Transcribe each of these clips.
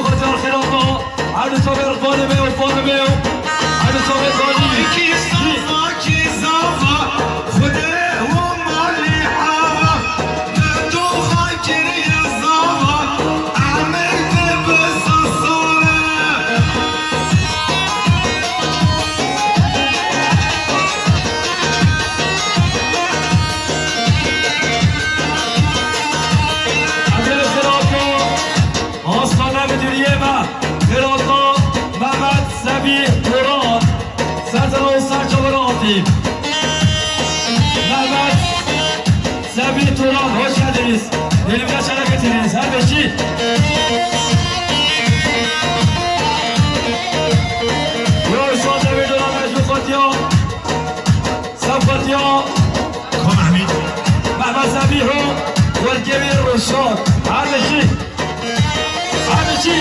بخاطر خیراتا هر تا بر فانمه و فانمه و هر تا بر فانمه کی صفا کی صفا خوده و مالی حوا تو خاکری صفا عملت بس الصورة عجل خیراتا آستانه بدریه ما خیراتا محمد سبیح توران سرزن و سرچاوراتی محمد سبیح توران hoş geldiniz. Elimden şarap getiriniz. Her beşi. Yo, sonra bir dönem mecbur Fatih. Sen Fatih. Kom Hamid Mehmet Sabih'u. Velkebir Ruşad. Her beşi. Her beşi.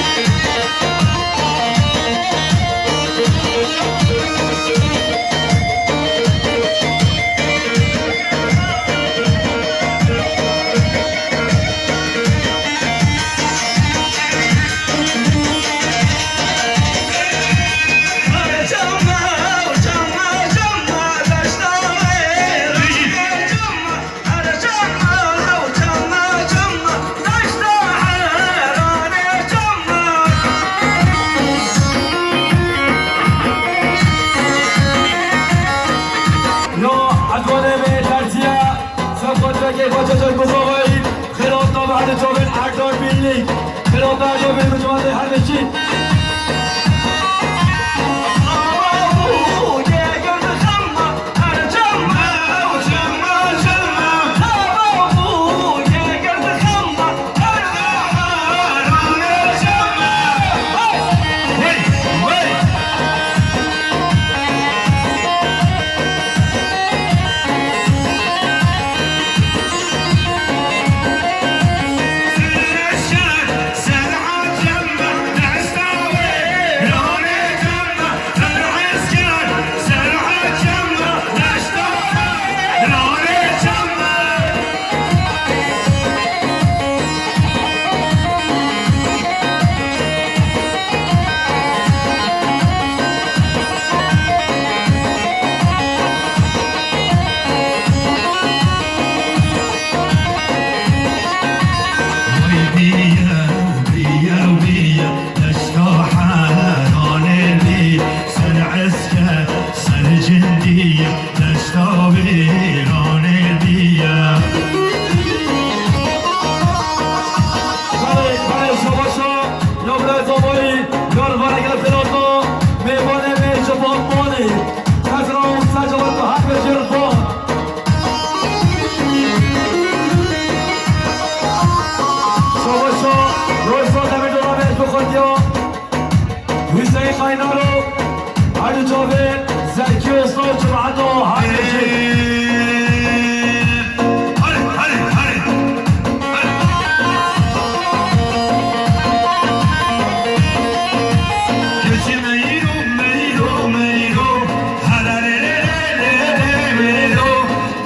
خیراتا بعد جامعه اردار بیلی خیراتا یا به مجموعه هر بچی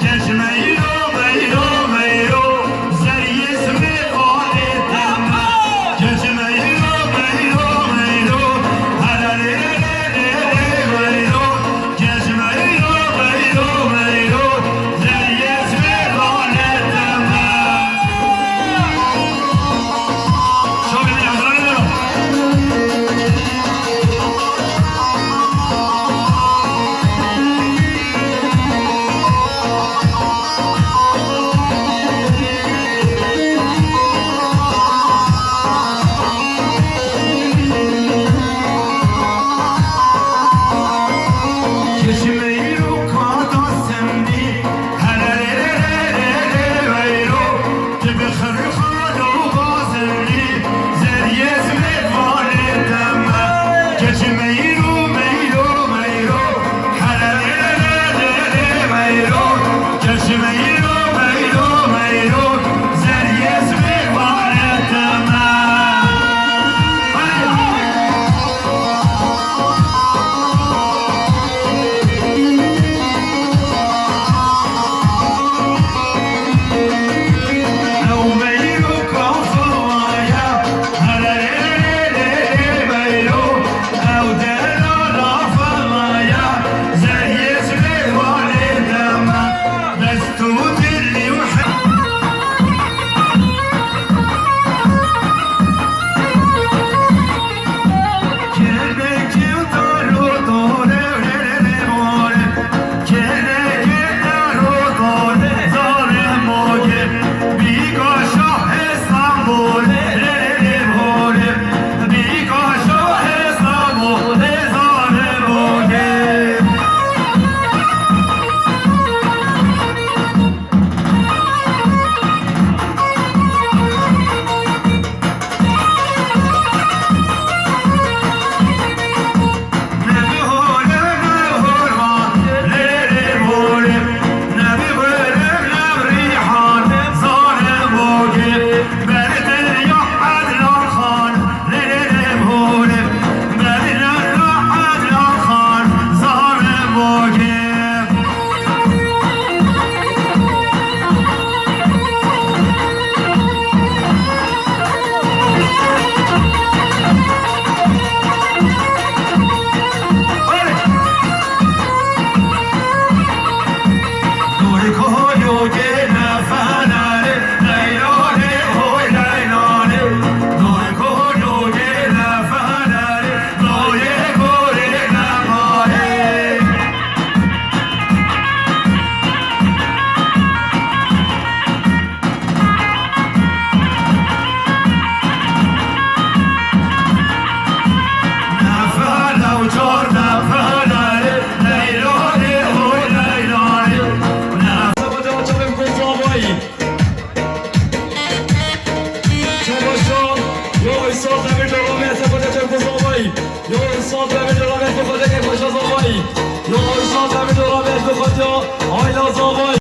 Gecme ساز به میدونم به خود که خوش از آبایی یا ساز به میدونم به خود یا آیلا زابا